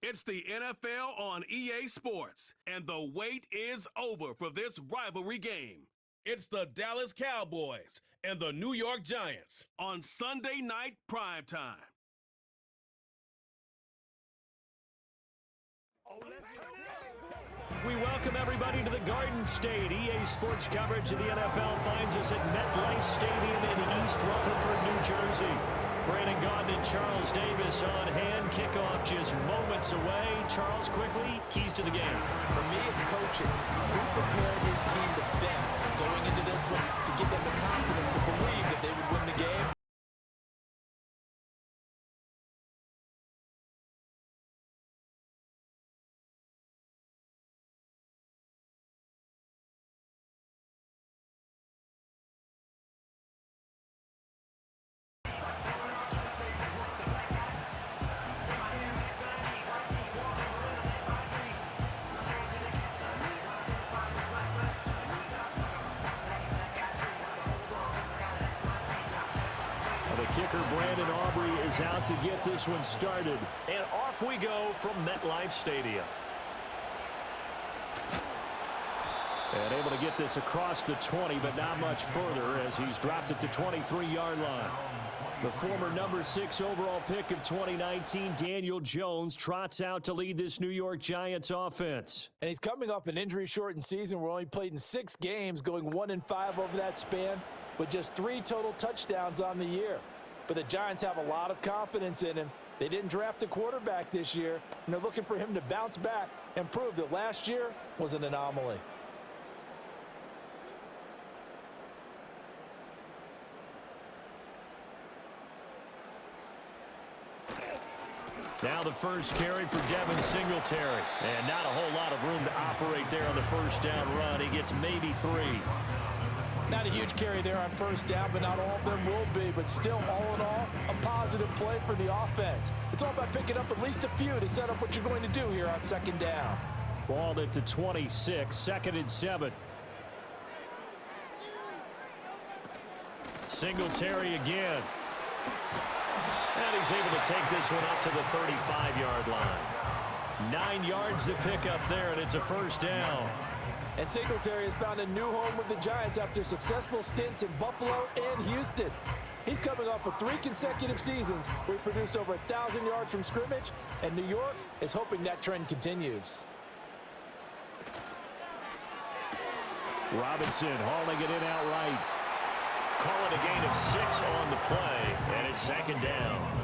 It's the NFL on EA Sports, and the wait is over for this rivalry game. It's the Dallas Cowboys and the New York Giants on Sunday night primetime. We welcome everybody to the Garden State. EA Sports coverage of the NFL finds us at MetLife Stadium in East Rutherford, New Jersey. Brandon Gaudin and Charles Davis on hand. Kickoff just moments away. Charles, quickly, keys to the game. For me, it's coaching. Who prepared his team the best going into this one to give them the confidence to believe that they would win the game? Kicker Brandon Aubrey is out to get this one started. And off we go from MetLife Stadium. And able to get this across the 20, but not much further as he's dropped it to 23-yard line. The former number 6 overall pick of 2019, Daniel Jones, trots out to lead this New York Giants offense. And he's coming off an injury-shortened season where he only played in 6 games, going 1-5 over that span, with just 3 total touchdowns on the year. But the Giants have a lot of confidence in him. They didn't draft a quarterback this year, and they're looking for him to bounce back and prove that last year was an anomaly. Now the first carry for Devin Singletary. And not a whole lot of room to operate there on the first down run. He gets maybe 3. Not a huge carry there on first down, but not all of them will be. But still, all in all, a positive play for the offense. It's all about picking up at least a few to set up what you're going to do here on second down. Balled it to 26, 2nd and 7. Singletary again. And he's able to take this one up to the 35-yard line. 9 yards to pick up there, and it's a first down. And Singletary has found a new home with the Giants after successful stints in Buffalo and Houston. He's coming off of 3 consecutive seasons where he produced over 1,000 yards from scrimmage, and New York is hoping that trend continues. Robinson hauling it in outright. Call it a gain of 6 on the play, and it's 2nd down.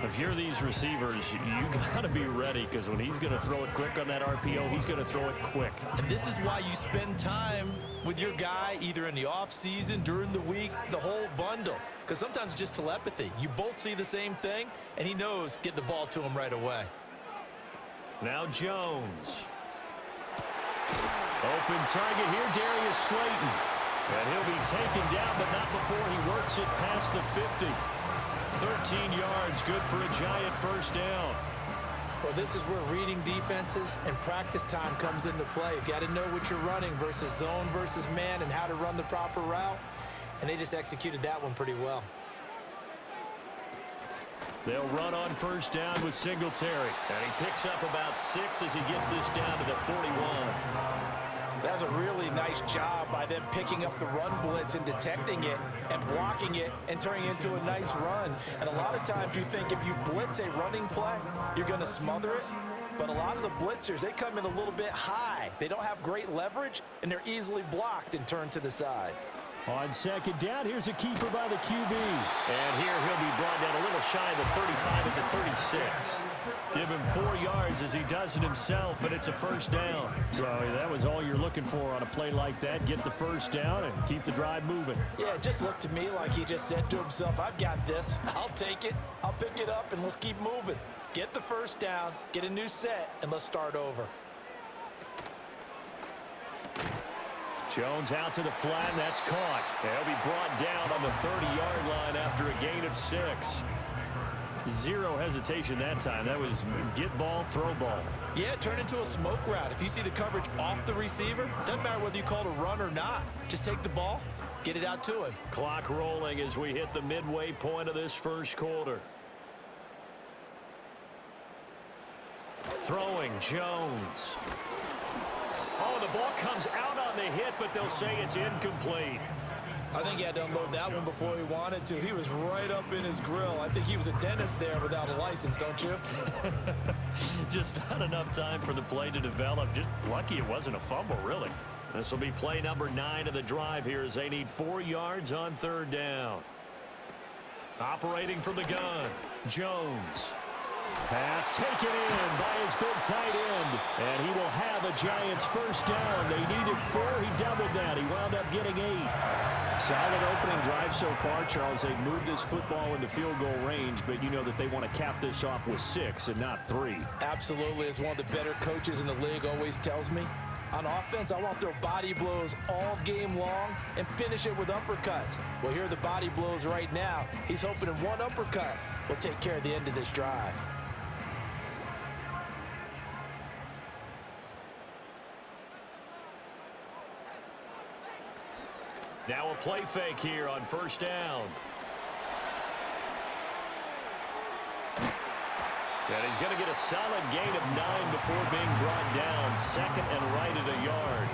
If you're these receivers, you got to be ready, because when he's going to throw it quick on that RPO, he's going to throw it quick. And this is why you spend time with your guy either in the offseason, during the week, the whole bundle. Because sometimes it's just telepathy. You both see the same thing, and he knows get the ball to him right away. Now Jones. Open target here, Darius Slayton. And he'll be taken down, but not before he works it past the 50. 13 yards, good for a Giant first down. Well, this is where reading defenses and practice time comes into play. You've got to know what you're running versus zone versus man and how to run the proper route. And they just executed that one pretty well. They'll run on first down with Singletary. And he picks up about 6 as he gets this down to the 41. That's a really nice job by them picking up the run blitz and detecting it and blocking it and turning it into a nice run. And a lot of times you think if you blitz a running play, you're going to smother it. But a lot of the blitzers, they come in a little bit high. They don't have great leverage, and they're easily blocked and turned to the side. On second down, here's a keeper by the QB. And here he'll be brought down a little shy of the 35 at the 36. Give him 4 yards as he does it himself, and it's a first down. So that was all you're looking for on a play like that. Get the first down and keep the drive moving. Yeah, it just looked to me like he just said to himself, I've got this. I'll take it. I'll pick it up, and let's keep moving. Get the first down, get a new set, and let's start over. Jones out to the flat, and that's caught. He'll be brought down on the 30-yard line after a gain of 6. Zero hesitation that time. That was get ball, throw ball. Yeah, it turned into a smoke route. If you see the coverage off the receiver, doesn't matter whether you call it a run or not. Just take the ball, get it out to him. Clock rolling as we hit the midway point of this first quarter. Throwing, Jones. Oh, the ball comes out on the hit, but they'll say it's incomplete. I think he had to unload that one before he wanted to. He was right up in his grill. I think he was a dentist there without a license, don't you? Just not enough time for the play to develop. Just lucky it wasn't a fumble, really. This will be play number 9 of the drive here as they need 4 yards on 3rd down. Operating from the gun, Jones. Pass taken in by his big tight end. And he will have a Giants first down. They needed 4. He doubled that. He wound up getting 8. Solid opening drive so far, Charles. They've moved this football into field goal range, but you know that they want to cap this off with 6 and not 3. Absolutely. As one of the better coaches in the league always tells me, on offense, I want to throw body blows all game long and finish it with uppercuts. Well, here are the body blows right now. He's hoping in one uppercut will take care of the end of this drive. Now a play fake here on 1st down. And he's going to get a solid gain of 9 before being brought down. 2nd and right at a yard.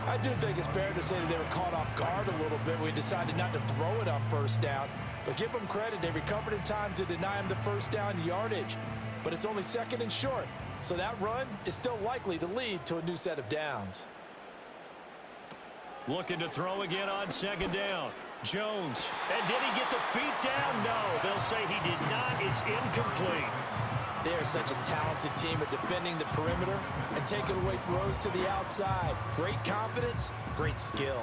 I do think it's fair to say that they were caught off guard a little bit. We decided not to throw it on 1st down. But give them credit. They recovered in time to deny him the 1st down yardage. But it's only 2nd and short. So that run is still likely to lead to a new set of downs. Looking to throw again on 2nd down. Jones. And did he get the feet down? No. They'll say he did not. It's incomplete. They are such a talented team at defending the perimeter and taking away throws to the outside. Great confidence, great skill.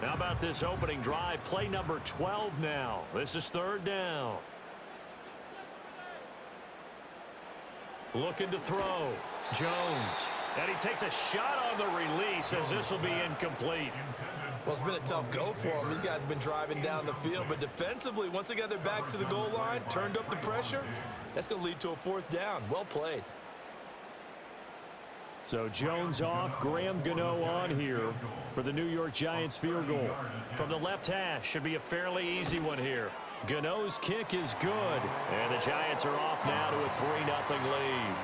How about this opening drive? Play number 12 now. This is 3rd down. Looking to throw. Jones. And he takes a shot on the release as this will be incomplete. Well, it's been a tough go for him. These guys have been driving down the field, but defensively, once they got their backs to the goal line, turned up the pressure, that's going to lead to a 4th down. Well played. So Jones off, Graham Gano on here for the New York Giants field goal. From the left hash, should be a fairly easy one here. Gano's kick is good, and the Giants are off now to a 3-0 lead.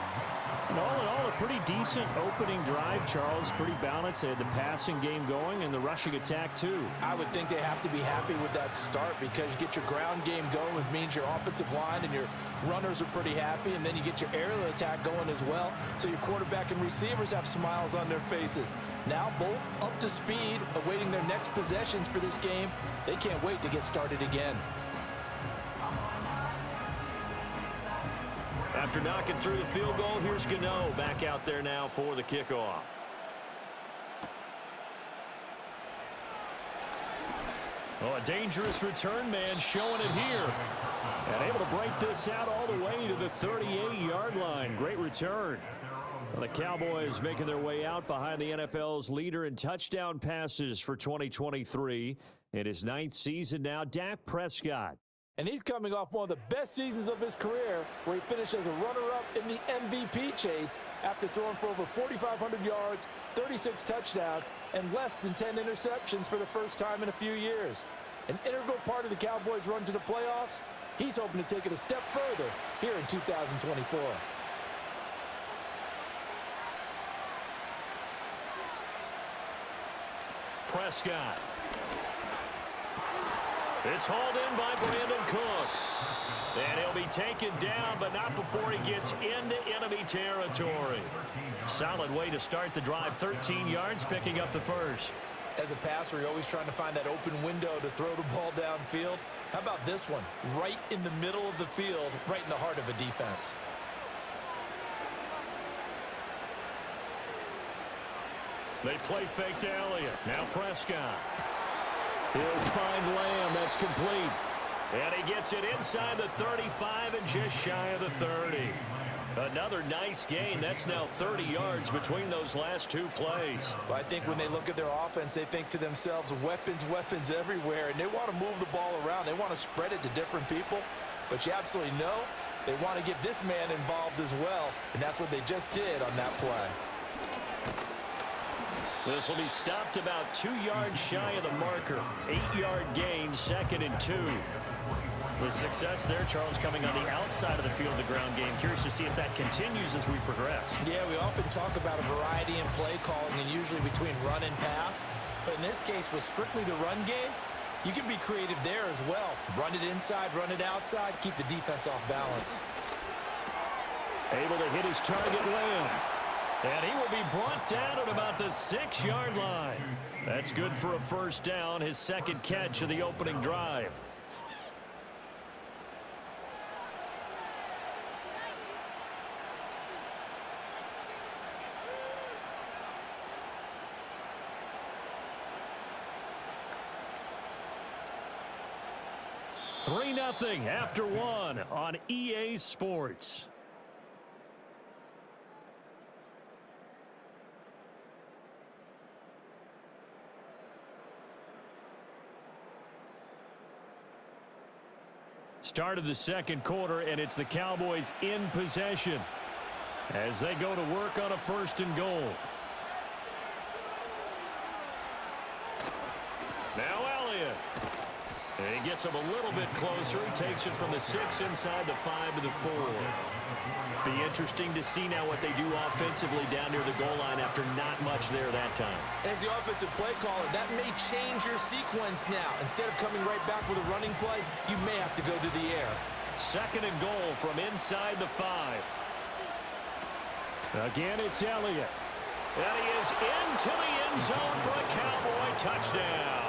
And all in all, a pretty decent opening drive, Charles. Pretty balanced. They had the passing game going and the rushing attack, too. I would think they have to be happy with that start because you get your ground game going, which means your offensive line and your runners are pretty happy, and then you get your aerial attack going as well. So your quarterback and receivers have smiles on their faces. Now both up to speed, awaiting their next possessions for this game. They can't wait to get started again. After knocking through the field goal, here's Gano back out there now for the kickoff. Oh, a dangerous return man showing it here. And able to break this out all the way to the 38-yard line. Great return. Well, the Cowboys making their way out behind the NFL's leader in touchdown passes for 2023. In his 9th season now, Dak Prescott. And he's coming off one of the best seasons of his career, where he finished as a runner-up in the MVP chase after throwing for over 4,500 yards, 36 touchdowns, and less than 10 interceptions for the first time in a few years. An integral part of the Cowboys' run to the playoffs. He's hoping to take it a step further here in 2024. Prescott. It's hauled in by Brandon Cooks. And he'll be taken down, but not before he gets into enemy territory. Solid way to start the drive. 13 yards, picking up the first. As a passer, you're always trying to find that open window to throw the ball downfield. How about this one? Right in the middle of the field, right in the heart of a defense. They play fake to Elliott. Now Prescott. He'll find Lamb. That's complete. And he gets it inside the 35 and just shy of the 30. Another nice gain. That's now 30 yards between those last 2 plays. Well, I think when they look at their offense, they think to themselves, weapons, weapons everywhere. And they want to move the ball around. They want to spread it to different people. But you absolutely know they want to get this man involved as well. And that's what they just did on that play. This will be stopped about 2 yards shy of the marker. 8-yard gain, 2nd and 2. The success there, Charles, coming on the outside of the field of the ground game. Curious to see if that continues as we progress. Yeah, we often talk about a variety in play calling and usually between run and pass. But in this case, with strictly the run game, you can be creative there as well. Run it inside, run it outside, keep the defense off balance. Able to hit his target well. And he will be brought down at about the 6-yard line. That's good for a first down, his second catch of the opening drive. Three 3-0 after one on EA Sports. Start of the second quarter, and it's the Cowboys in possession as they go to work on a 1st and goal. Now Elliott. He gets him a little bit closer. He takes it from the 6 inside the 5 to the 4. Be interesting to see now what they do offensively down near the goal line after not much there that time. As the offensive play caller, that may change your sequence now. Instead of coming right back with a running play, you may have to go to the air. 2nd and goal from inside the 5. Again, it's Elliott. And he is into the end zone for a Cowboy touchdown.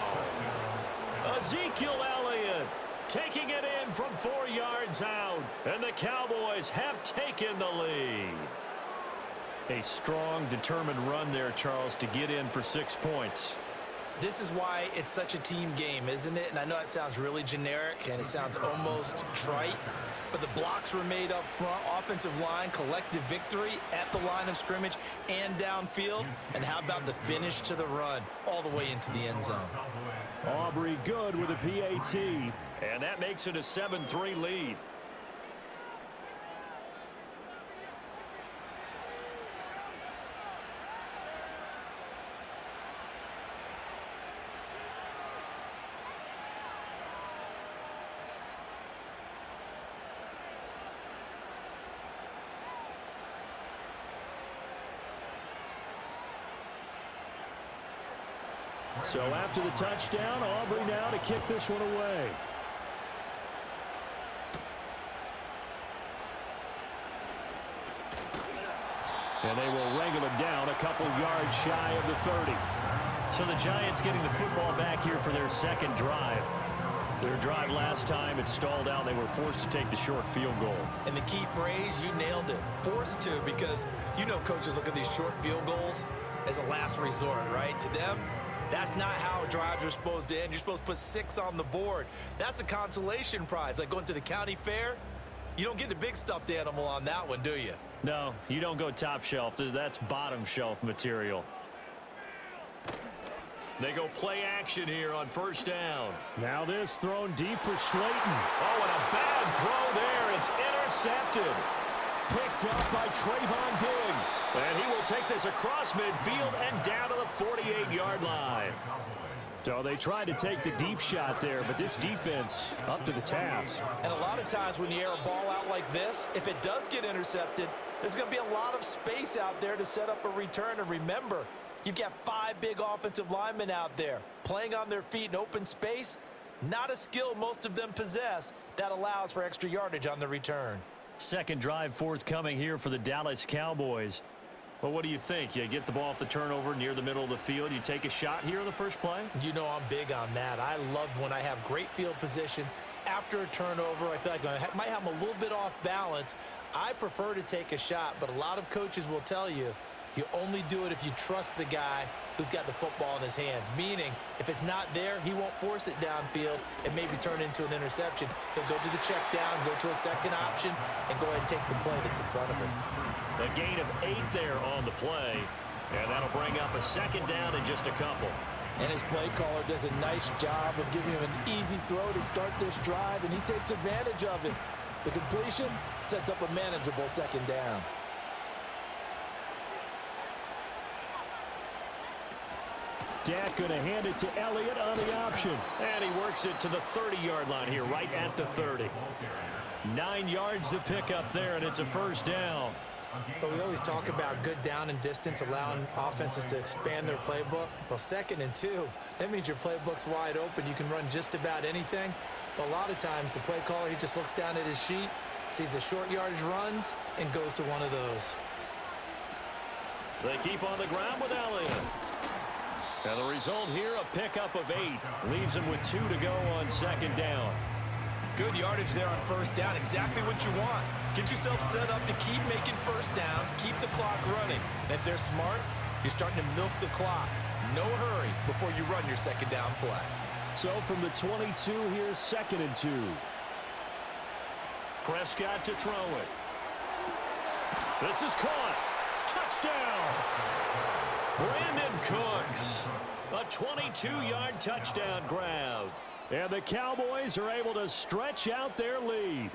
Ezekiel Elliott taking it in from 4 yards out, and the Cowboys have taken the lead. A strong, determined run there, Charles, to get in for 6 points. This is why it's such a team game, isn't it? And I know it sounds really generic, and it sounds almost trite, but the blocks were made up front, offensive line, collective victory at the line of scrimmage and downfield. And how about the finish to the run all the way into the end zone? Aubrey good with a PAT, and that makes it a 7-3 lead. So after the touchdown, Aubrey now to kick this one away. And they will wrangle him down a couple yards shy of the 30. So the Giants getting the football back here for their second drive. Their drive last time, it stalled out. They were forced to take the short field goal. And the key phrase, you nailed it, forced to, because you know coaches look at these short field goals as a last resort, right? To them, that's not how drives are supposed to end. You're supposed to put 6 on the board. That's a consolation prize. Like going to the county fair, you don't get the big stuffed animal on that one, do you? No, you don't go top shelf. That's bottom shelf material. They go play action here on 1st down. Now this thrown deep for Slayton. Oh, and a bad throw there. It's intercepted. Picked up by Trayvon Diggs. And he will take this across midfield and down to the 48-yard line. So they tried to take the deep shot there, but this defense up to the task. And a lot of times when you air a ball out like this, if it does get intercepted, there's going to be a lot of space out there to set up a return. And remember, you've got 5 big offensive linemen out there playing on their feet in open space. Not a skill most of them possess that allows for extra yardage on the return. Second drive forthcoming here for the Dallas Cowboys. Well, what do you think? You get the ball off the turnover near the middle of the field. You take a shot here on the first play? You know I'm big on that. I love when I have great field position after a turnover. I feel like I might have them a little bit off balance. I prefer to take a shot, but a lot of coaches will tell you, you only do it if you trust the guy who's got the football in his hands. Meaning, if it's not there, he won't force it downfield and maybe turn into an interception. He'll go to the check down, go to a second option, and go ahead and take the play that's in front of him. A gain of 8 there on the play, and that'll bring up a 2nd down in just a couple. And his play caller does a nice job of giving him an easy throw to start this drive, and he takes advantage of it. The completion sets up a manageable 2nd down. Dak going to hand it to Elliott on the option. And he works it to the 30-yard line here, right at the 30. 9 yards to pick up there, and it's a first down. But we always talk about good down and distance, allowing offenses to expand their playbook. Well, 2nd and 2, that means your playbook's wide open. You can run just about anything. But a lot of times, the play caller, he just looks down at his sheet, sees the short yardage runs, and goes to one of those. They keep on the ground with Elliott. And the result here, a pickup of 8. Leaves him with 2 to go on 2nd down. Good yardage there on 1st down. Exactly what you want. Get yourself set up to keep making 1st downs, keep the clock running. And if they're smart, you're starting to milk the clock. No hurry before you run your 2nd down play. So from the 22, here's 2nd and 2. Prescott to throw it. This is caught. Touchdown. Brandon Cooks. A 22-yard touchdown grab. And the Cowboys are able to stretch out their lead.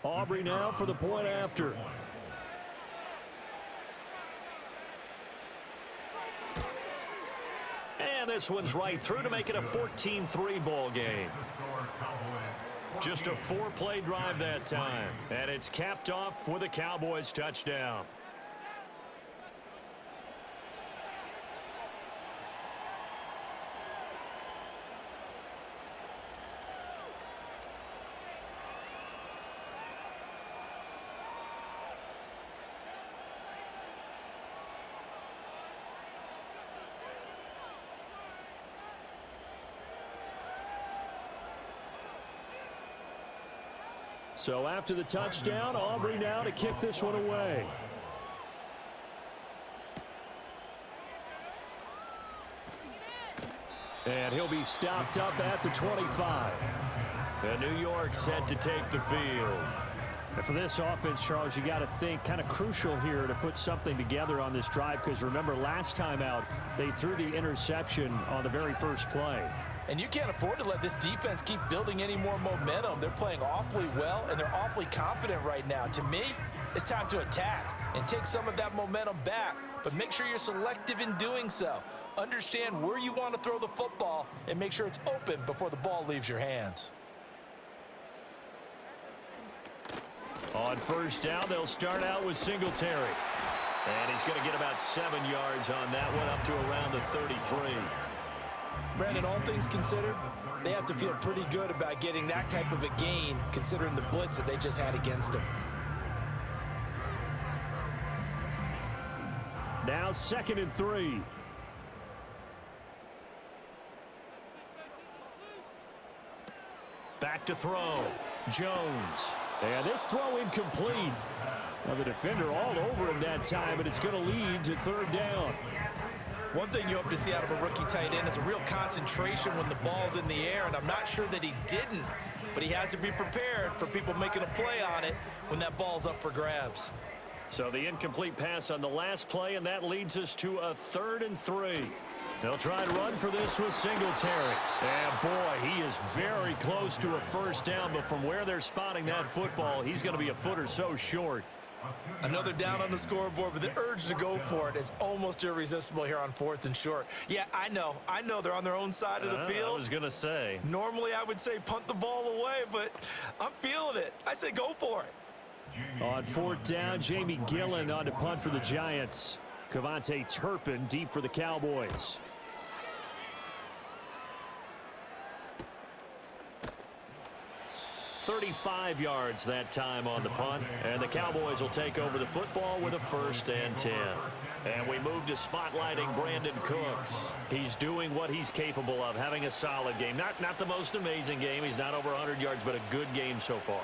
Aubrey now for the point after. And this one's right through to make it a 14-3 ball game. Just a 4-play drive that time. And it's capped off with a Cowboys touchdown. So after the touchdown, Aubrey now to kick this one away. And he'll be stopped up at the 25. And New York set to take the field. And for this offense, Charles, you got to think kind of crucial here to put something together on this drive, because remember last time out, they threw the interception on the very first play. And you can't afford to let this defense keep building any more momentum. They're playing awfully well, and they're awfully confident right now. To me, it's time to attack and take some of that momentum back, but make sure you're selective in doing so. Understand where you want to throw the football and make sure it's open before the ball leaves your hands. On first down, they'll start out with Singletary. And he's going to get about 7 yards on that one, up to around the 33. Brandon, all things considered, they have to feel pretty good about getting that type of a gain, considering the blitz that they just had against them. Now 2nd and 3. Back to throw. Jones. And this throw incomplete. Now the defender all over him that time, but it's going to lead to 3rd down. One thing you hope to see out of a rookie tight end is a real concentration when the ball's in the air, and I'm not sure that he didn't, but he has to be prepared for people making a play on it when that ball's up for grabs. So the incomplete pass on the last play, and that leads us to a 3rd and 3. They'll try and run for this with Singletary. And boy, he is very close to a 1st down, but from where they're spotting that football, he's going to be a foot or so short. Another down on the scoreboard, but the urge to go for it is almost irresistible here on 4th and short. Yeah, I know they're on their own side of the field. I was going to say. Normally I would say punt the ball away, but I'm feeling it. I say go for it. On 4th down, Jamie Gillen on to punt for the Giants. Cavante Turpin deep for the Cowboys. 35 yards that time on the punt, and the Cowboys will take over the football with a 1st and 10. And we move to spotlighting Brandon Cooks. He's doing what he's capable of, having a solid game. Not the most amazing game. He's not over 100 yards, but a good game so far.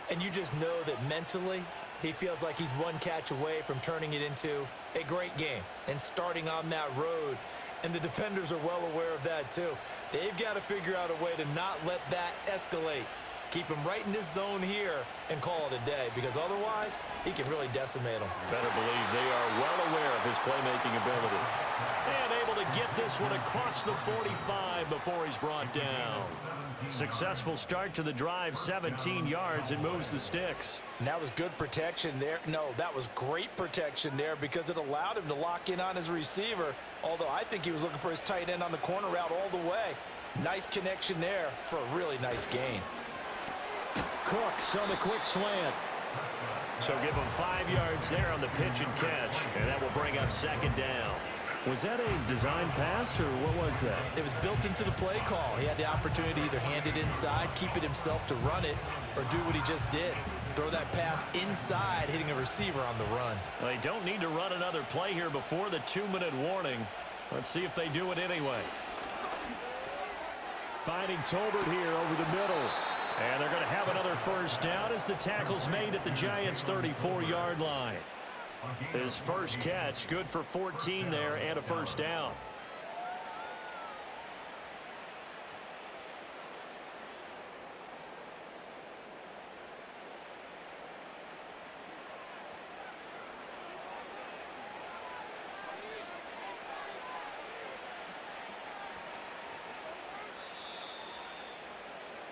And you just know that mentally, he feels like he's one catch away from turning it into a great game and starting on that road. And the defenders are well aware of that too. They've got to figure out a way to not let that escalate Keep him right in this zone here and call it a day, because otherwise he can really decimate them. Better believe they are well aware of his playmaking ability. And able to get this one across the 45 before he's brought down. Successful start to the drive, 17 yards, and moves the sticks. And that was good protection there. No, that was great protection there because it allowed him to lock in on his receiver, although I think he was looking for his tight end on the corner route all the way. Nice connection there for a really nice gain. Cooks on the quick slant. So give him 5 yards there on the pitch and catch, and that will bring up second down. Was that a design pass, or what was that? It was built into the play call. He had the opportunity to either hand it inside, keep it himself to run it, or do what he just did. Throw that pass inside, hitting a receiver on the run. They don't need to run another play here before the 2-minute warning. Let's see if they do it anyway. Finding Tolbert here over the middle. And they're going to have another first down as the tackle's made at the Giants' 34-yard line. His first catch, good for 14 there and a first down.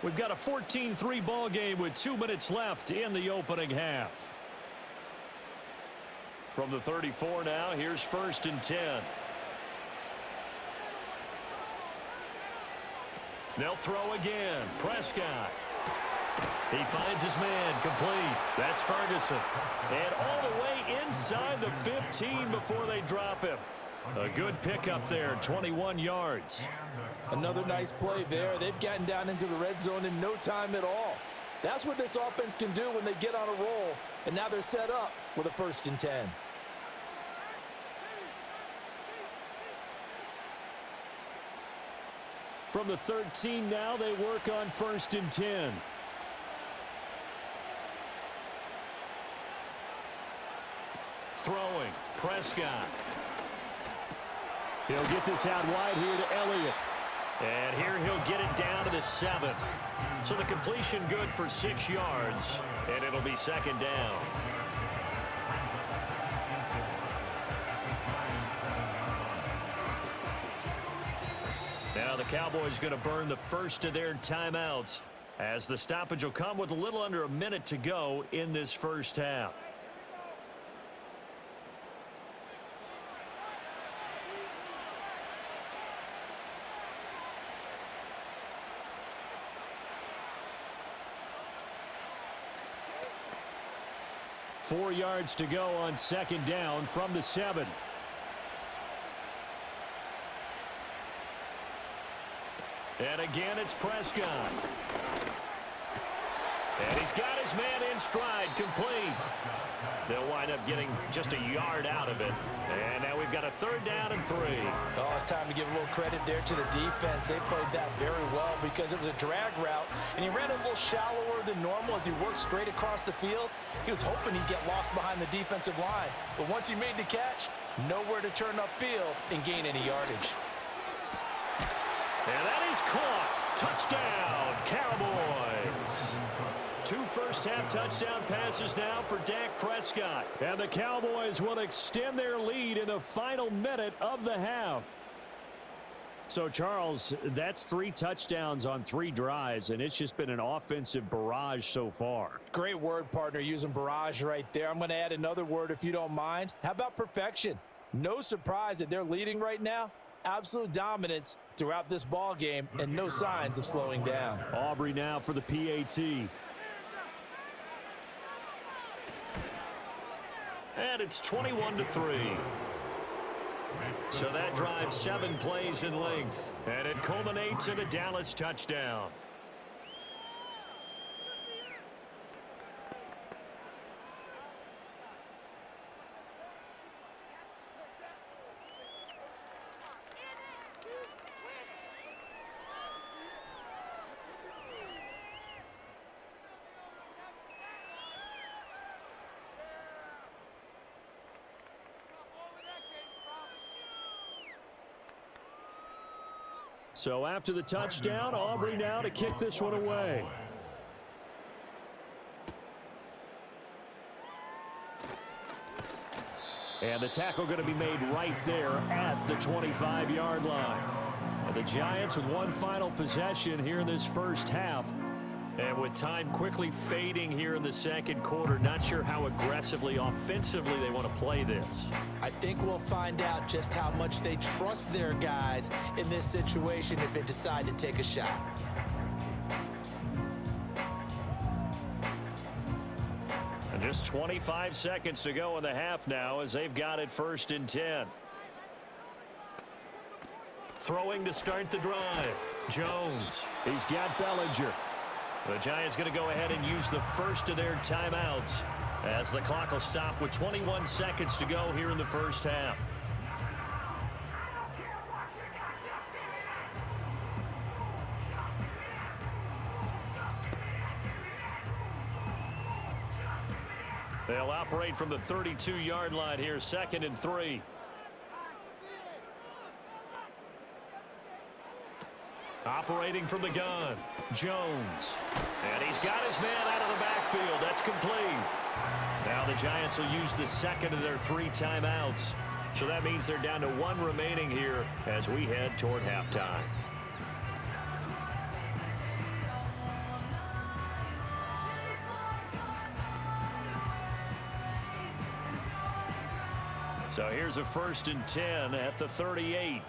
We've got a 14-3 ball game with 2 minutes left in the opening half. From the 34 now, here's 1st and 10. They'll throw again. Prescott. He finds his man, complete. That's Ferguson. And all the way inside the 15 before they drop him. A good pickup there, 21 yards. Another nice play there. They've gotten down into the red zone in no time at all. That's what this offense can do when they get on a roll. And now they're set up with a 1st and 10. From the 13 now, they work on 1st and 10. Throwing. Prescott. He'll get this out wide here to Elliott. And here he'll get it down to the 7. So the completion good for 6 yards. And it'll be second down. Now the Cowboys going to burn the first of their timeouts as the stoppage will come with a little under a minute to go in this first half. Four yards to go on second down from the 7. And again, it's Prescott. And he's got his man in stride, complete. They'll wind up getting just a yard out of it. And now we've got a 3rd down and 3. Oh, it's time to give a little credit there to the defense. They played that very well because it was a drag route, and he ran a little shallower than normal as he worked straight across the field. He was hoping he'd get lost behind the defensive line. But once he made the catch, nowhere to turn upfield and gain any yardage. And that is caught. Touchdown, Cowboys. 2 first-half touchdown passes now for Dak Prescott. And the Cowboys will extend their lead in the final minute of the half. So, Charles, that's 3 touchdowns on 3 drives, and it's just been an offensive barrage so far. Great word, partner, using barrage right there. I'm going to add another word if you don't mind. How about perfection? No surprise that they're leading right now. Absolute dominance throughout this ball game and no signs of slowing down. Aubrey now for the PAT. And it's 21-3. So that drives 7 plays in length. And it culminates in a Dallas touchdown. So after the touchdown, Aubrey now to kick this one away. And the tackle going to be made right there at the 25-yard line. And the Giants with one final possession here in this first half. And with time quickly fading here in the second quarter, not sure how aggressively, offensively they want to play this. I think we'll find out just how much they trust their guys in this situation if they decide to take a shot. And just 25 seconds to go in the half now as they've got it 1st and 10. Throwing to start the drive. Jones. He's got Bellinger. The Giants going to go ahead and use the first of their timeouts as the clock will stop with 21 seconds to go here in the first half. They'll operate from the 32-yard line here, 2nd and 3. Operating from the gun, Jones. And he's got his man out of the backfield. That's complete. Now the Giants will use the second of their 3 timeouts. So that means they're down to 1 remaining here as we head toward halftime. So here's a 1st and 10 at the 38.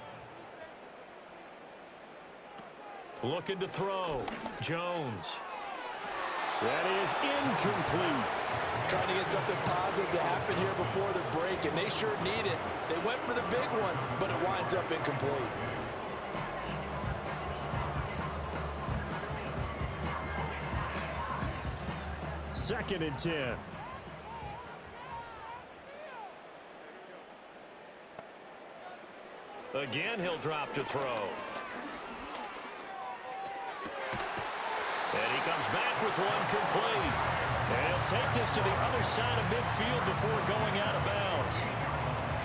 Looking to throw. Jones. That is incomplete. Trying to get something positive to happen here before the break, and they sure need it. They went for the big one, but it winds up incomplete. Second and 10. Again, he'll drop to throw. And he comes back with one complete. And he'll take this to the other side of midfield before going out of bounds.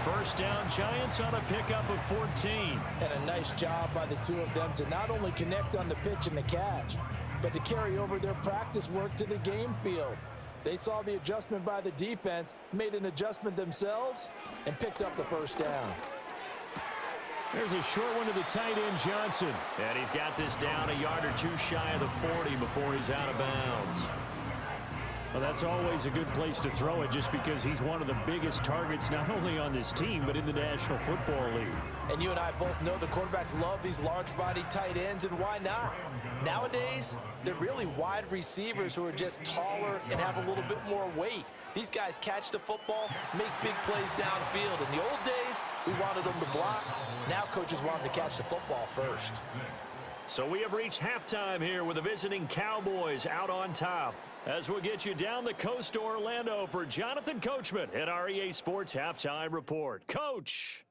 First down, Giants on a pickup of 14. And a nice job by the two of them to not only connect on the pitch and the catch, but to carry over their practice work to the game field. They saw the adjustment by the defense, made an adjustment themselves, and picked up the first down. There's a short one to the tight end, Johnson. And he's got this down a yard or 2 shy of the 40 before he's out of bounds. Well, that's always a good place to throw it just because he's one of the biggest targets not only on this team but in the National Football League. And you and I both know the quarterbacks love these large-body tight ends, and why not? Nowadays, they're really wide receivers who are just taller and have a little bit more weight. These guys catch the football, make big plays downfield. In the old days, we wanted them to block. Now coaches want them to catch the football first. So we have reached halftime here with the visiting Cowboys out on top. As we'll get you down the coast to Orlando for Jonathan Coachman at our EA Sports Halftime Report. Coach!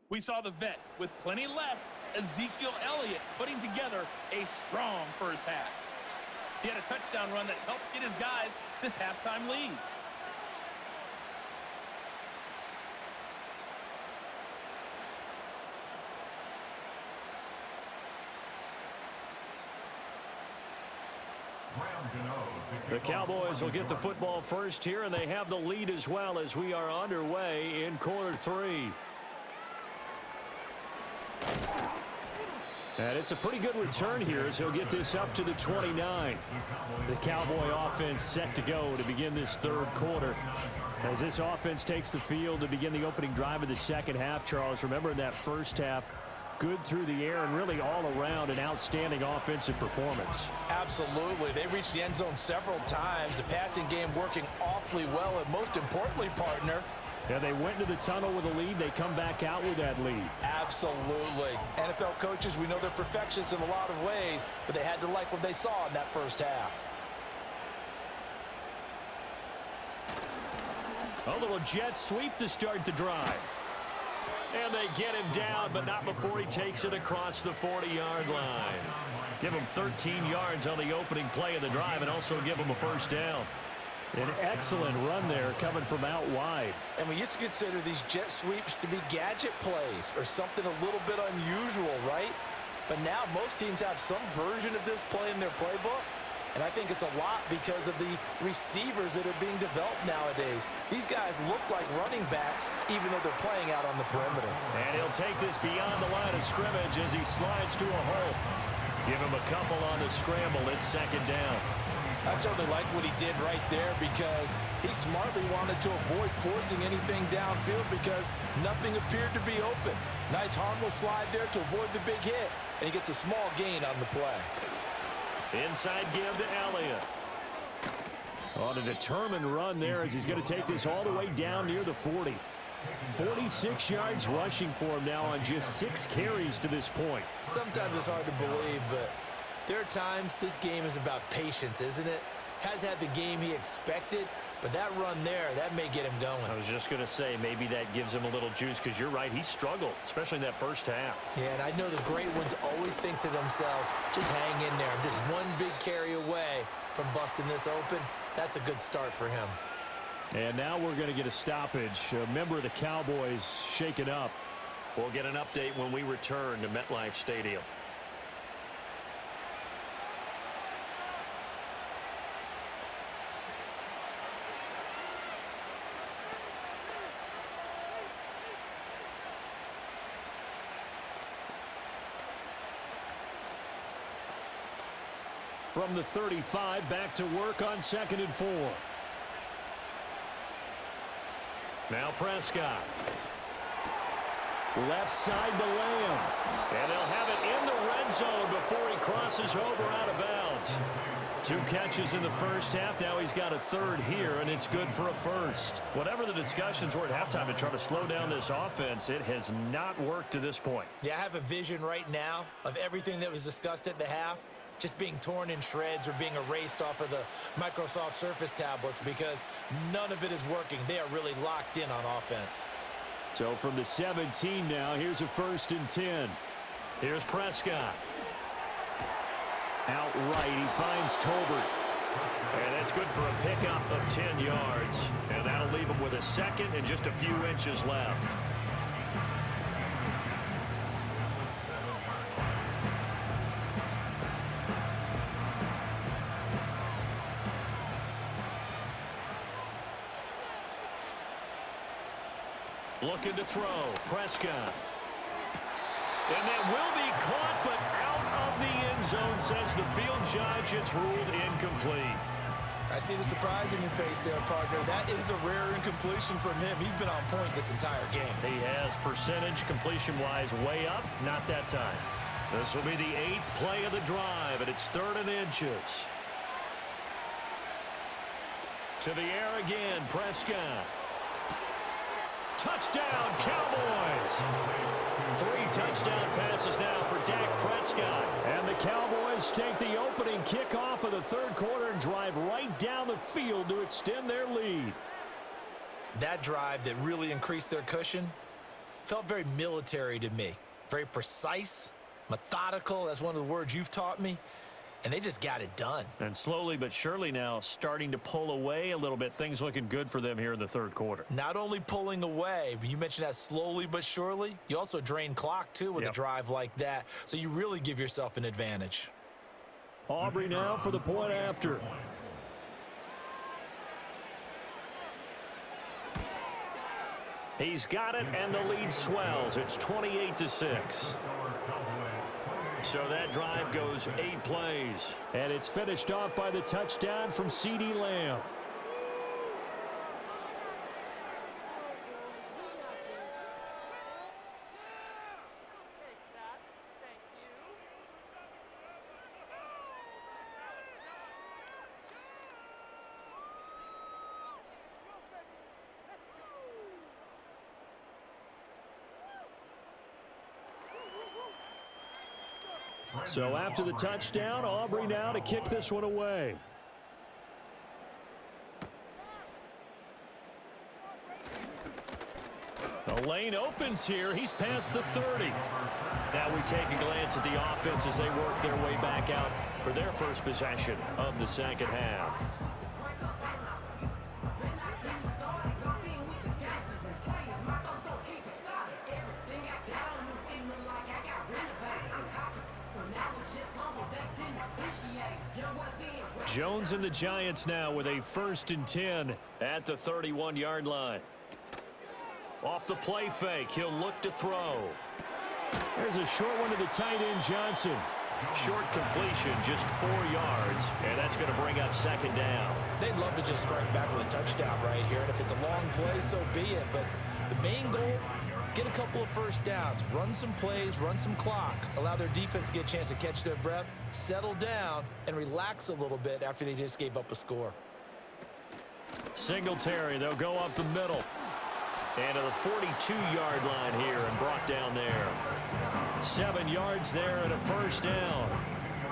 We saw the vet with plenty left, Ezekiel Elliott, putting together a strong first half. He had a touchdown run that helped get his guys this halftime lead. The Cowboys will get the football first here, and they have the lead as well as we are underway in quarter 3. And it's a pretty good return here as he'll get this up to the 29. The Cowboy offense set to go to begin this third quarter. As this offense takes the field to begin the opening drive of the second half, Charles, remember in that first half, good through the air and really all around an outstanding offensive performance. Absolutely. They reached the end zone several times. The passing game working awfully well, and most importantly, partner, yeah, they went into the tunnel with a lead. They come back out with that lead. Absolutely. NFL coaches, we know they're perfectionists in a lot of ways, but they had to like what they saw in that first half. A little jet sweep to start the drive. And they get him down, but not before he takes it across the 40-yard line. Give him 13 yards on the opening play of the drive and also give him a first down. An excellent run there coming from out wide. And we used to consider these jet sweeps to be gadget plays or something a little bit unusual, right? But now most teams have some version of this play in their playbook. And I think it's a lot because of the receivers that are being developed nowadays. These guys look like running backs, even though they're playing out on the perimeter. And he'll take this beyond the line of scrimmage as he slides to a hole. Give him a couple on the scramble. It's second down. I certainly like what he did right there because he smartly wanted to avoid forcing anything downfield because nothing appeared to be open. Nice harmless slide there to avoid the big hit, and he gets a small gain on the play. Inside give to Elliott. On a determined run there as he's going to take this all the way down near the 40. 46 yards rushing for him now on just 6 carries to this point. Sometimes it's hard to believe, but there are times this game is about patience, isn't it? Has had the game he expected, but that run there, that may get him going. I was just going to say, maybe that gives him a little juice because you're right, he struggled, especially in that first half. Yeah, and I know the great ones always think to themselves, just hang in there. I'm just one big carry away from busting this open. That's a good start for him. And now we're going to get a stoppage. A member of the Cowboys shaken up. We'll get an update when we return to MetLife Stadium. From the 35, back to work on 2nd and 4. Now Prescott. Left side to Lamb. And they'll have it in the red zone before he crosses over out of bounds. 2 catches in the first half. Now he's got a third here, and it's good for a first. Whatever the discussions were at halftime to try to slow down this offense, it has not worked to this point. Yeah, I have a vision right now of everything that was discussed at the half just being torn in shreds or being erased off of the Microsoft Surface tablets because none of it is working. They are really locked in on offense. So from the 17 now, here's a 1st and 10. Here's Prescott. Outright, he finds Tolbert. And that's good for a pickup of 10 yards. And that'll leave him with a second and just a few inches left. Looking to throw. Prescott. And that will be caught, but out of the end zone, says the field judge. It's ruled incomplete. I see the surprise in your face there, partner. That is a rare incompletion from him. He's been on point this entire game. He has percentage completion-wise way up. Not that time. This will be the 8th play of the drive, and it's 3rd and inches. To the air again, Prescott. Touchdown, Cowboys! 3 touchdown passes now for Dak Prescott. And the Cowboys take the opening kickoff of the 3rd quarter and drive right down the field to extend their lead. That drive that really increased their cushion felt very military to me. Very precise, methodical. That's one of the words you've taught me. And they just got it done. And slowly but surely now starting to pull away a little bit. Things looking good for them here in the 3rd quarter. Not only pulling away, but you mentioned that slowly but surely. You also drain clock, too, with a drive like that. So you really give yourself an advantage. Aubrey now for the point after. He's got it, and the lead swells. It's 28-6. So that drive goes 8 plays. And it's finished off by the touchdown from CeeDee Lamb. So after the touchdown, Aubrey now to kick this one away. The lane opens here. He's past the 30. Now we take a glance at the offense as they work their way back out for their first possession of the 2nd half. Jones and the Giants now with a 1st and 10 at the 31-yard line. Off the play fake, he'll look to throw. There's a short one to the tight end, Johnson. Short completion, just 4 yards, and that's going to bring up 2nd down. They'd love to just strike back with a touchdown right here, and if it's a long play, so be it. But the main goal, get a couple of 1st downs, run some plays, run some clock, allow their defense to get a chance to catch their breath, settle down, and relax a little bit after they just gave up a score. Singletary, they'll go up the middle. And to the 42-yard line here and brought down there. 7 yards there and a 1st down.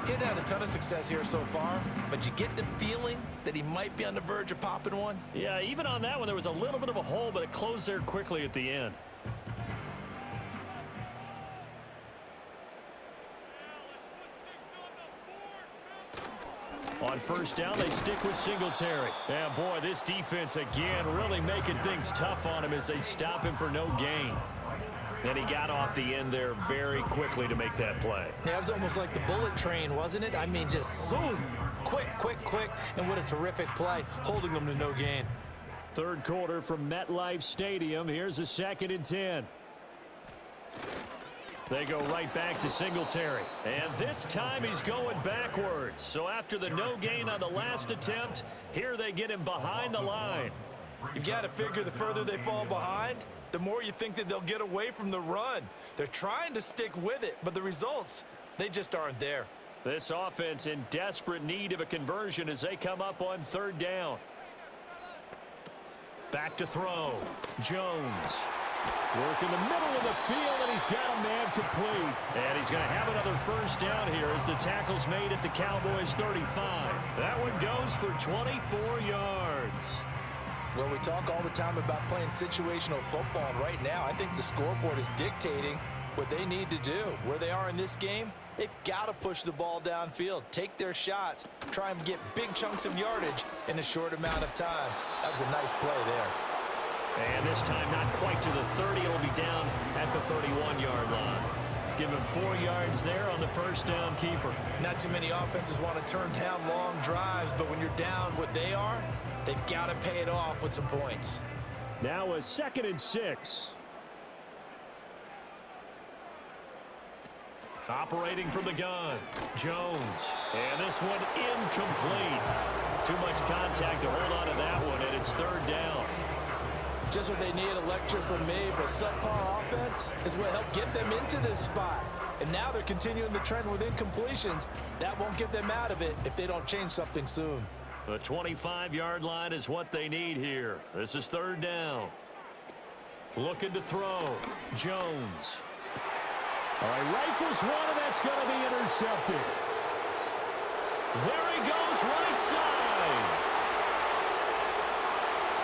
He hadn't had a ton of success here so far, but you get the feeling that he might be on the verge of popping one. Yeah, even on that one, there was a little bit of a hole, but it closed there quickly at the end. On 1st down, they stick with Singletary. And boy, this defense again really making things tough on him as they stop him for no gain. And he got off the end there very quickly to make that play. Yeah, it was almost like the bullet train, wasn't it? I mean, just zoom, quick, and what a terrific play, holding them to no gain. 3rd quarter from MetLife Stadium. Here's a 2nd and 10. They go right back to Singletary. And this time he's going backwards. So after the no gain on the last attempt, here they get him behind the line. You've got to figure the further they fall behind, the more you think that they'll get away from the run. They're trying to stick with it, but the results, they just aren't there. This offense in desperate need of a conversion as they come up on 3rd down. Back to throw. Jones. Work in the middle of the field, and he's got a man complete. And he's going to have another 1st down here as the tackle's made at the Cowboys 35. That one goes for 24 yards. Well, we talk all the time about playing situational football, and right now I think the scoreboard is dictating what they need to do. Where they are in this game, they've got to push the ball downfield, take their shots, try and get big chunks of yardage in a short amount of time. That was a nice play there. And this time not quite to the 30. It'll be down at the 31-yard line. Give him 4 yards there on the 1st down keeper. Not too many offenses want to turn down long drives, but when you're down what they are, they've got to pay it off with some points. Now a 2nd and 6. Operating from the gun, Jones. And this one incomplete. Too much contact to hold on to that one, and it's 3rd down. Just what they need, a lecture from me, but subpar offense is what helped get them into this spot. And now they're continuing the trend with incompletions. That won't get them out of it if they don't change something soon. The 25-yard line is what they need here. This is 3rd down. Looking to throw. Jones. All right, rifles one, and that's going to be intercepted. There he goes, right side.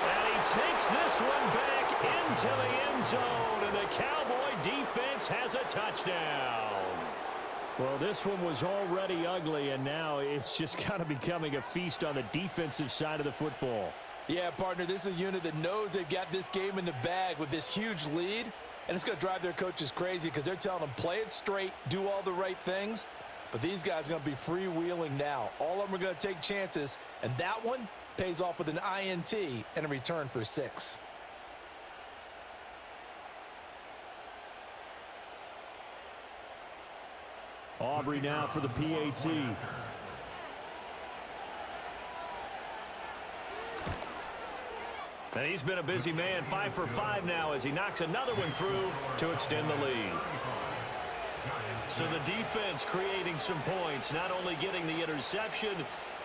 And he takes this one back into the end zone, and the Cowboy defense has a touchdown. Well, this one was already ugly, and now it's just kind of becoming a feast on the defensive side of the football. Yeah, partner, this is a unit that knows they've got this game in the bag with this huge lead, and it's going to drive their coaches crazy because they're telling them play it straight, do all the right things. But these guys are going to be freewheeling now. All of them are going to take chances, and that one pays off with an INT and a return for 6. Aubrey now for the PAT. And he's been a busy man, 5 for 5 now as he knocks another one through to extend the lead. So the defense creating some points, not only getting the interception,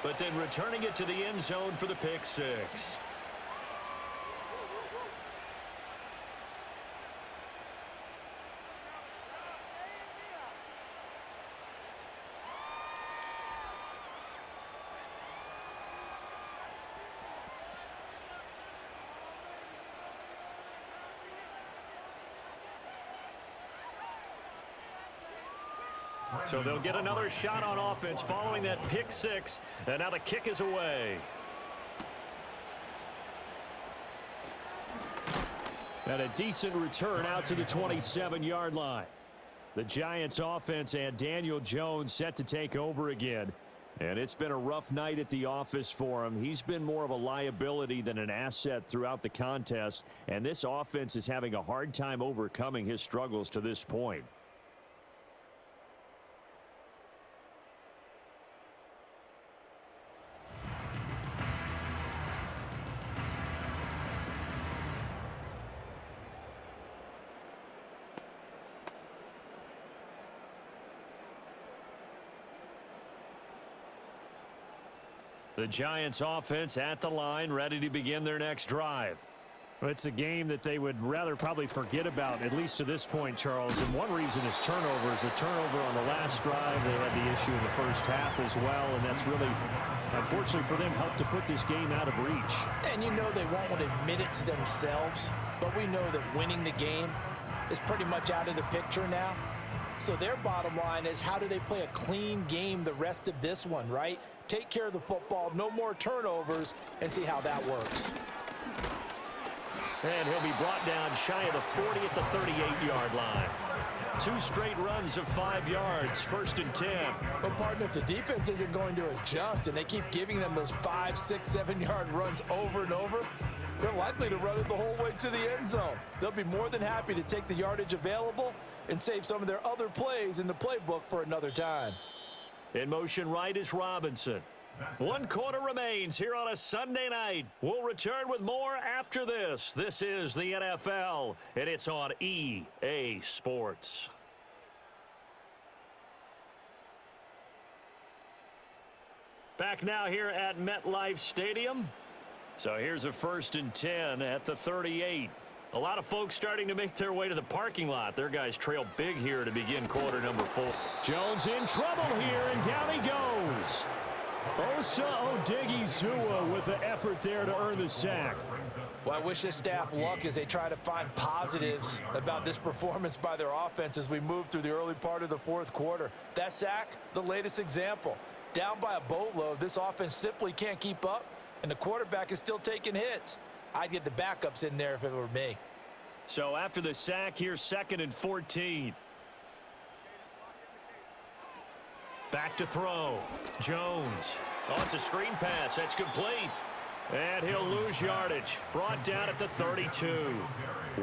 but then returning it to the end zone for the pick 6. So they'll get another shot on offense following that pick 6, and now the kick is away. And a decent return out to the 27-yard line. The Giants offense and Daniel Jones set to take over again. And it's been a rough night at the office for him. He's been more of a liability than an asset throughout the contest, and this offense is having a hard time overcoming his struggles to this point. The Giants offense at the line, ready to begin their next drive. Well, it's a game that they would rather probably forget about, at least to this point, Charles. And one reason is turnovers. A turnover on the last drive. They had the issue in the first half as well, and that's really, unfortunately for them, helped to put this game out of reach. And you know they won't admit it to themselves, but we know that winning the game is pretty much out of the picture now. So their bottom line is, how do they play a clean game the rest of this one, right? Take care of the football, no more turnovers, and see how that works. And he'll be brought down shy of the 40 at the 38-yard line. 2 straight runs of 5 yards, 1st and 10. But partner, if the defense isn't going to adjust and they keep giving them those 5, 6, 7-yard runs over and over, they're likely to run it the whole way to the end zone. They'll be more than happy to take the yardage available and save some of their other plays in the playbook for another time. In motion right is Robinson. 1 quarter remains here on a Sunday night. We'll return with more after this. This is the NFL, and it's on EA Sports. Back now here at MetLife Stadium. So here's a 1st and 10 at the 38. A lot of folks starting to make their way to the parking lot. Their guys trail big here to begin quarter number 4. Jones in trouble here, and down he goes. Osa Odighizuwa with the effort there to earn the sack. Well, I wish this staff luck as they try to find positives about this performance by their offense as we move through the early part of the 4th quarter. That sack, the latest example. Down by a boatload, this offense simply can't keep up, and the quarterback is still taking hits. I'd get the backups in there if it were me. So after the sack, here's 2nd and 14. Back to throw. Jones. Oh, it's a screen pass. That's complete. And he'll lose yardage. Brought down at the 32.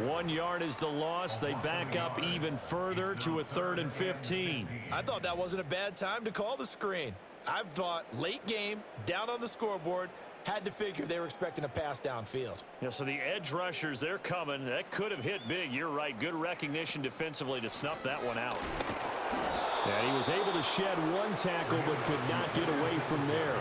1 yard is the loss. They back up even further to a 3rd and 15. I thought that wasn't a bad time to call the screen. I've thought late game, down on the scoreboard, had to figure they were expecting a pass downfield. Yeah, so the edge rushers, they're coming. That could have hit big. You're right. Good recognition defensively to snuff that one out. And he was able to shed 1 tackle but could not get away from there.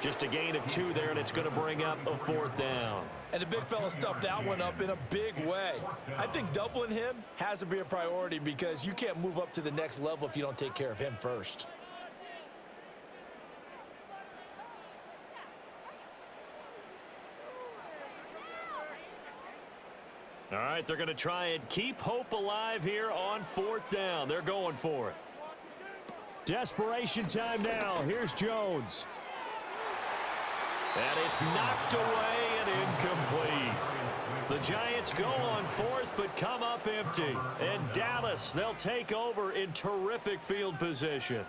Just a gain of 2 there, and it's going to bring up a 4th down. And the big fella stuffed that one up in a big way. I think doubling him has to be a priority because you can't move up to the next level if you don't take care of him first. All right, they're going to try and keep hope alive here on 4th down. They're going for it. Desperation time now. Here's Jones. And it's knocked away and incomplete. The Giants go on 4th but come up empty. And Dallas, they'll take over in terrific field position.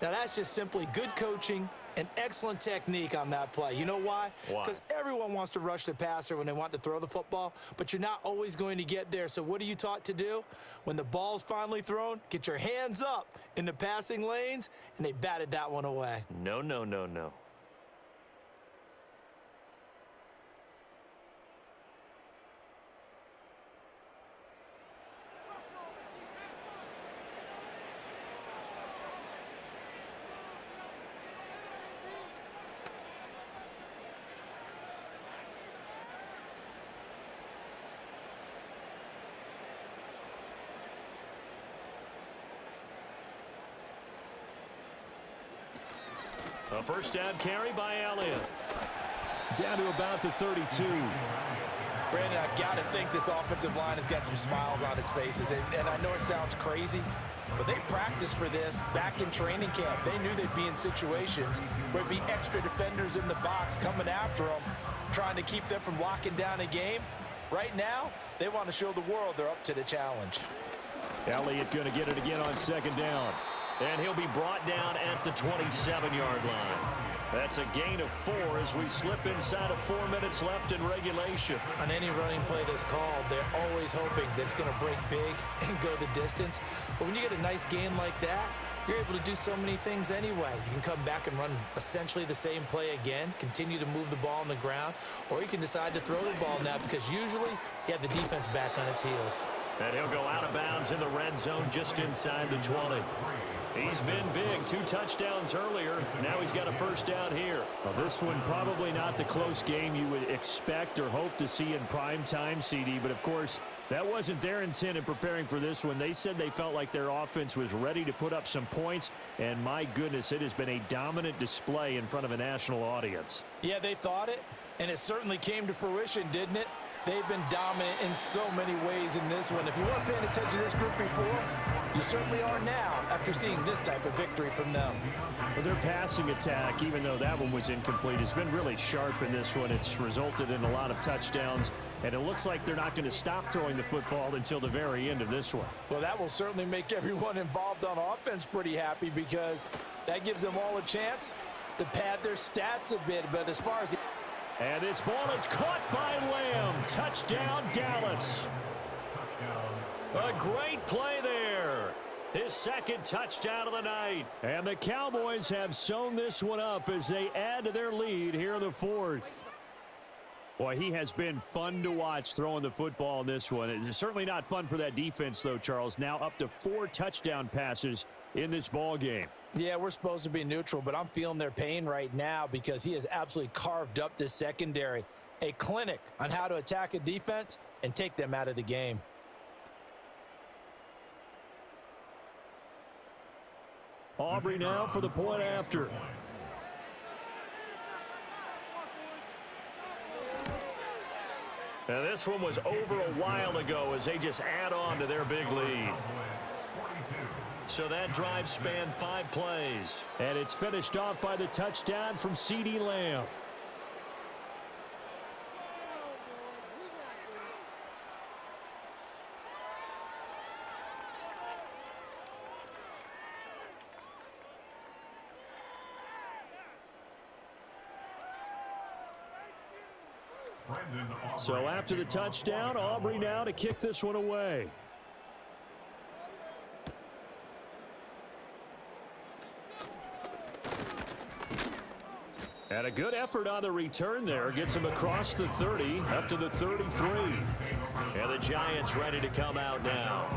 Now that's just simply good coaching and excellent technique on that play. You know why? Why? Because everyone wants to rush the passer when they want to throw the football, but you're not always going to get there. So what are you taught to do? When the ball's finally thrown, get your hands up in the passing lanes, and they batted that one away. No, no, no, no. A 1st down carry by Elliott. Down to about the 32. Brandon, I've got to think this offensive line has got some smiles on its faces. And I know it sounds crazy, but they practiced for this back in training camp. They knew they'd be in situations where there'd be extra defenders in the box coming after them, trying to keep them from locking down a game. Right now, they want to show the world they're up to the challenge. Elliott going to get it again on 2nd down. And he'll be brought down at the 27-yard line. That's a gain of 4 as we slip inside of 4 minutes left in regulation. On any running play that's called, they're always hoping that it's going to break big and go the distance. But when you get a nice gain like that, you're able to do so many things anyway. You can come back and run essentially the same play again, continue to move the ball on the ground, or you can decide to throw the ball now because usually you have the defense back on its heels. And he'll go out of bounds in the red zone just inside the 20. He's been big, 2 touchdowns earlier. Now he's got a first down here. Well, this one probably not the close game you would expect or hope to see in prime time, CD. But, of course, that wasn't their intent in preparing for this one. They said they felt like their offense was ready to put up some points. And, my goodness, it has been a dominant display in front of a national audience. Yeah, they thought it, and it certainly came to fruition, didn't it? They've been dominant in so many ways in this one. If you weren't paying attention to this group before, you certainly are now after seeing this type of victory from them. Well, their passing attack, even though that one was incomplete, has been really sharp in this one. It's resulted in a lot of touchdowns, and it looks like they're not going to stop throwing the football until the very end of this one. Well, that will certainly make everyone involved on offense pretty happy because that gives them all a chance to pad their stats a bit. But as far as and this ball is caught by Lamb. Touchdown, Dallas. A great play there. His second touchdown of the night. And the Cowboys have sewn this one up as they add to their lead here in the 4th. Boy, he has been fun to watch throwing the football in this one. It's certainly not fun for that defense, though, Charles. Now up to 4 touchdown passes in this ball game. Yeah, we're supposed to be neutral, but I'm feeling their pain right now because he has absolutely carved up this secondary. A clinic on how to attack a defense and take them out of the game. Aubrey now for the point after. Now this one was over a while ago as they just add on to their big lead. So that drive spanned 5 plays. And it's finished off by the touchdown from CeeDee Lamb. So after the touchdown, Aubrey now to kick this one away. And a good effort on the return there. Gets him across the 30, up to the 33. And the Giants ready to come out now.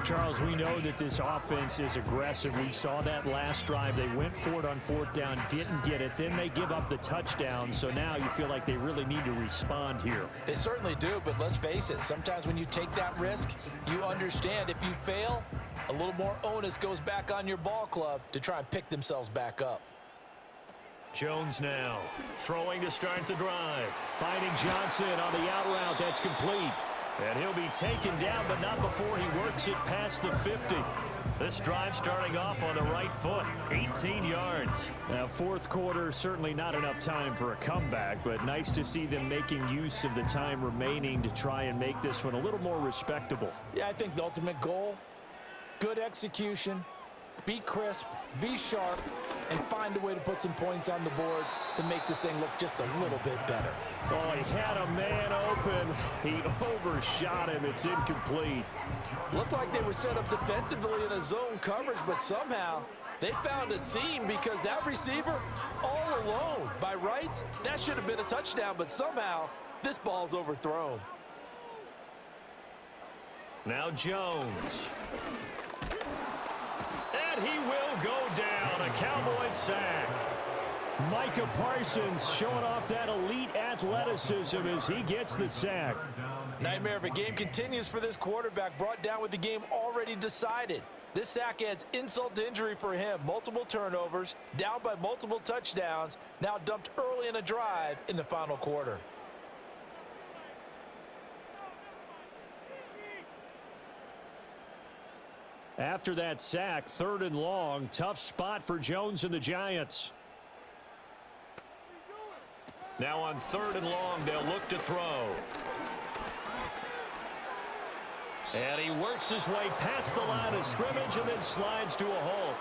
Charles, we know that this offense is aggressive. We saw that last drive. They went for it on 4th down, didn't get it. Then they give up the touchdown. So now you feel like they really need to respond here. They certainly do, but let's face it. Sometimes when you take that risk, you understand if you fail, a little more onus goes back on your ball club to try and pick themselves back up. Jones now throwing to start the drive. Finding Johnson on the out route. That's complete. And he'll be taken down, but not before he works it past the 50. This drive starting off on the right foot, 18 yards. Now, 4th quarter, certainly not enough time for a comeback, but nice to see them making use of the time remaining to try and make this one a little more respectable. Yeah, I think the ultimate goal, good execution, be crisp, be sharp, and find a way to put some points on the board to make this thing look just a little bit better. Oh, he had a man open. He overshot him. It's incomplete. Looked like they were set up defensively in a zone coverage, but somehow they found a seam because that receiver all alone. By rights, that should have been a touchdown, but somehow this ball's overthrown. Now Jones. And he will go down. A Cowboys sack. Micah Parsons showing off that elite athleticism as he gets the sack. Nightmare of a game continues for this quarterback, brought down with the game already decided. This sack adds insult to injury for him. Multiple turnovers, down by multiple touchdowns, now dumped early in a drive in the final quarter. After that sack, 3rd and long, tough spot for Jones and the Giants. Now on 3rd and long, they'll look to throw. And he works his way past the line of scrimmage and then slides to a halt.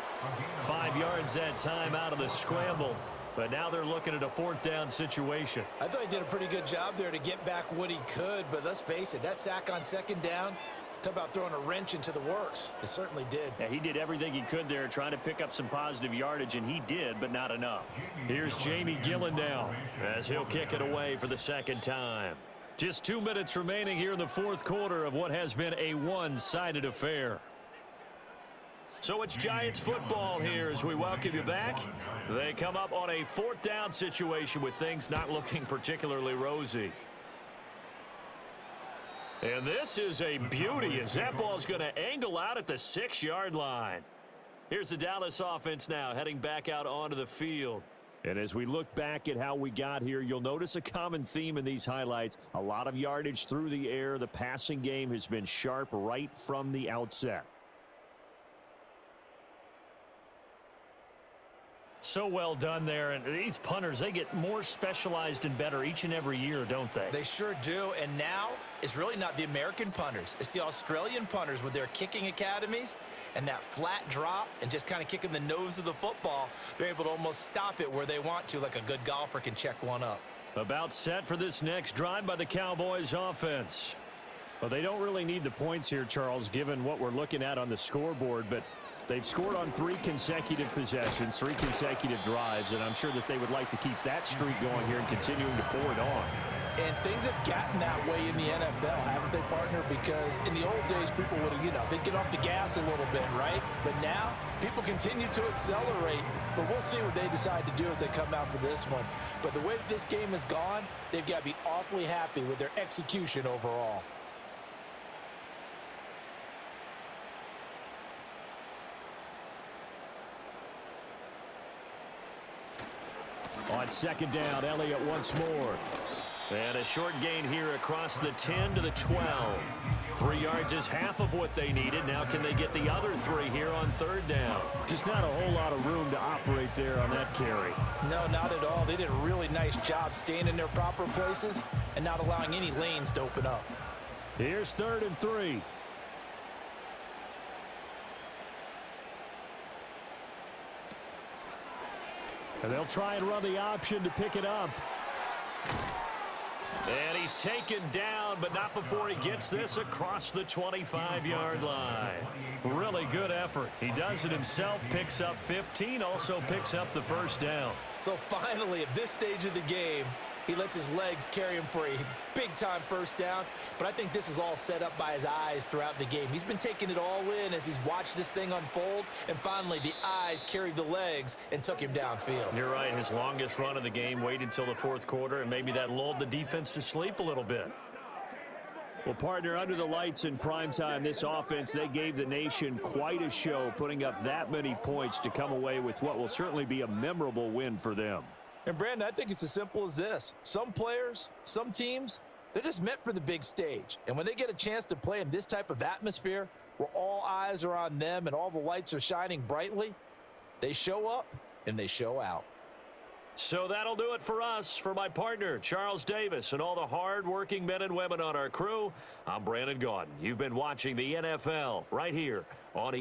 5 yards that time out of the scramble. But now they're looking at a 4th down situation. I thought he did a pretty good job there to get back what he could, but let's face it, that sack on 2nd down, talk about throwing a wrench into the works. It certainly did. Yeah, he did everything he could there, trying to pick up some positive yardage, and he did, but not enough. Here's Jamie Gillen now as he'll kick it away for the 2nd time. Just 2 minutes remaining here in the 4th quarter of what has been a one-sided affair. So it's Giants football here as we welcome you back. They come up on a 4th down situation with things not looking particularly rosy. And this is a beauty as that ball's going to angle out at the 6-yard line. Here's the Dallas offense now heading back out onto the field. And as we look back at how we got here, you'll notice a common theme in these highlights. A lot of yardage through the air. The passing game has been sharp right from the outset. So well done there, and these punters, they get more specialized and better each and every year, don't they? They sure do, and now it's really not the American punters. It's the Australian punters with their kicking academies and that flat drop and just kind of kicking the nose of the football. They're able to almost stop it where they want to, like a good golfer can check one up. About set for this next drive by the Cowboys offense. Well, they don't really need the points here, Charles, given what we're looking at on the scoreboard, but they've scored on 3 consecutive possessions, 3 consecutive drives, and I'm sure that they would like to keep that streak going here and continuing to pour it on. And things have gotten that way in the NFL, haven't they, partner? Because in the old days, people would, they'd get off the gas a little bit, right? But now, people continue to accelerate, but we'll see what they decide to do as they come out for this one. But the way that this game has gone, they've got to be awfully happy with their execution overall. On 2nd down, Elliott once more. And a short gain here across the 10 to the 12. 3 yards is half of what they needed. Now can they get the other 3 here on 3rd down? Just not a whole lot of room to operate there on that carry. No, not at all. They did a really nice job staying in their proper places and not allowing any lanes to open up. Here's 3rd and 3. And they'll try and run the option to pick it up. And he's taken down, but not before he gets this across the 25-yard line. Really good effort. He does it himself, picks up 15, also picks up the 1st down. So finally, at this stage of the game, he lets his legs carry him for a big-time 1st down. But I think this is all set up by his eyes throughout the game. He's been taking it all in as he's watched this thing unfold. And finally, the eyes carried the legs and took him downfield. You're right. His longest run of the game waited until the 4th quarter, and maybe that lulled the defense to sleep a little bit. Well, partner, under the lights in primetime, this offense, they gave the nation quite a show, putting up that many points to come away with what will certainly be a memorable win for them. And, Brandon, I think it's as simple as this. Some players, some teams, they're just meant for the big stage. And when they get a chance to play in this type of atmosphere where all eyes are on them and all the lights are shining brightly, they show up and they show out. So that'll do it for us. For my partner, Charles Davis, and all the hard-working men and women on our crew, I'm Brandon Gaudin. You've been watching the NFL right here on